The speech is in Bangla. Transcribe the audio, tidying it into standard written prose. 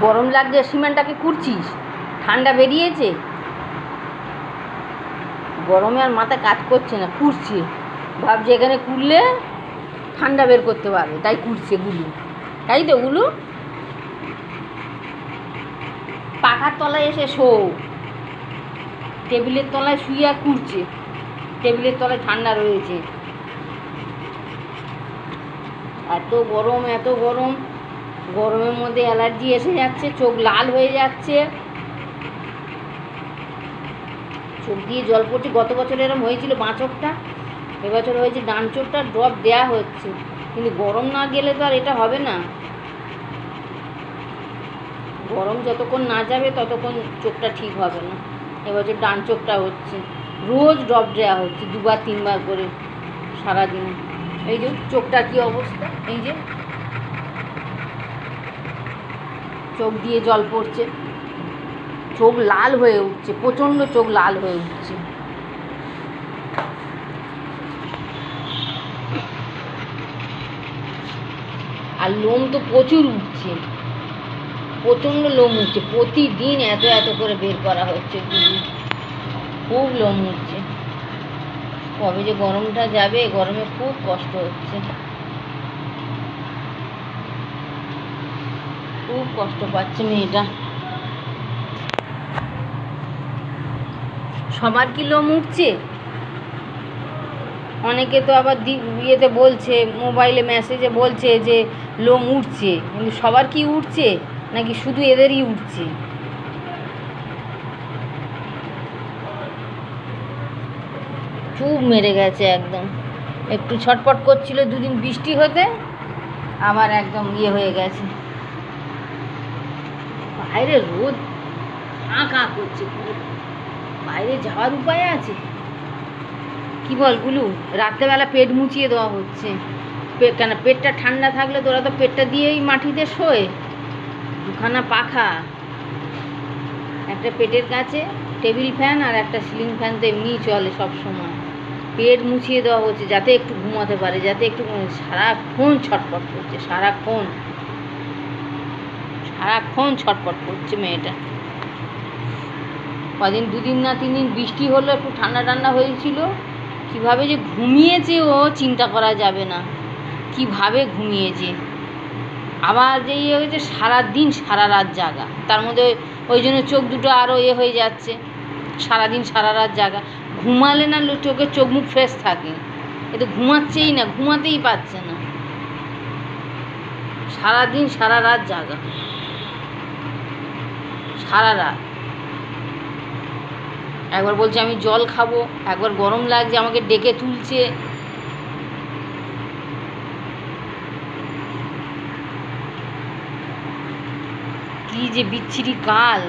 গরম লাগছে সিমেন্টটাকে কুড়ছিস, ঠান্ডা বেরিয়েছে, গরমে আর মাথা কাজ করছে না, কুড়ছে, ভাবছে এখানে কুড়লে ঠান্ডা বের করতে পারবে, তাই কুড়ছে গুলু, তাই তো গুলু? পাখার তলায় এসে শো, টেবিলের তলায় শুয়ে কুড়ছে, টেবিলের তলায় ঠান্ডা রয়েছে। এত গরম, এত গরম, গরমের মধ্যে অ্যালার্জি এসে যাচ্ছে, চোখ লাল হয়ে যাচ্ছে, চোখ দিয়ে জল পড়ছে। গত বছর এরকম হয়েছিল বাঁ চোখটা, এবছর হয়েছে ডান চোখটা, ড্রপ দেওয়া হচ্ছে, কিন্তু গরম না গেলে তো আর এটা হবে না। গরম যতক্ষণ না যাবে ততক্ষণ চোখটা ঠিক হবে না। এবছর ডান চোখটা হচ্ছে, রোজ ড্রপ দেওয়া হচ্ছে 2-3 বার করে সারাদিনে। এই যে চোখটা কী অবস্থা, এই যে চোখ দিয়ে জল পড়ছে, চোখ লাল হয়ে উঠছে, প্রচণ্ড চোখ লাল হয়ে উঠছে। আর লোম তো প্রচুর উঠছে, প্রচণ্ড লোম উঠছে, প্রতিদিন এত এত করে বের করা হচ্ছে, খুব লোম উঠছে। কবে যে গরমটা যাবে, গরমে খুব কষ্ট হচ্ছে, খুব কষ্ট পাচ্ছে মেয়েটা। সবার কি লোম উঠছে? অনেকে তো আবার ইয়েতে বলছে, মোবাইলে মেসেজে বলছে যে লোম উঠছে, কিন্তু সবার কি উঠছে নাকি শুধু এদেরই উঠছে? চুপ মেরে গেছে একদম, একটু ছটপট করছিল 2 দিন বৃষ্টি হতে, আবার একদম ইয়ে হয়ে গেছে। বাইরে রোদ আঁকা করছে, বাইরে যাওয়ার উপায় আছে? কি বল গুলু, রাত্রেবেলা পেট মুছিয়ে দেওয়া হচ্ছে, কেন পেটটা ঠান্ডা থাকলে তোরা তো পেটটা দিয়েই মাটিতে শোয়, 2খানা পাখা, একটা পেটের কাছে টেবিল ফ্যান আর একটা সিলিং ফ্যান তো এমনিই চলে সব সময়। পেট মুছিয়ে দেওয়া হচ্ছে যাতে একটু ঘুমাতে পারে, যাতে একটু, সারাক্ষণ ছটপট করছে, সারাক্ষণ ছটপট করছে মেয়েটা। কদিন 2 দিন না 3 দিন বৃষ্টি হলো, একটু ঠান্ডা ঠান্ডা হয়েছিল, কীভাবে যে ঘুমিয়েছে ও চিন্তা করা যাবে না, কীভাবে ঘুমিয়েছে। আবার যে ইয়ে হয়েছে, সারাদিন সারা রাত জাগা, তার মধ্যে ওই জন্য চোখ দুটো আরও হয়ে যাচ্ছে, সারাদিন সারা রাত জাগা। ঘুমালে না চোখের চোখ মুখ ফ্রেশ থাকে, এ তো ঘুমাচ্ছেই না, ঘুমাতেই পারছে না, সারাদিন সারা রাত জাগা, সারা রাত। একবার বলছে আমি জল খাবো, একবার গরম লাগছে আমাকে ডেকে তুলছে। কি যে বিচ্ছিরি কাল।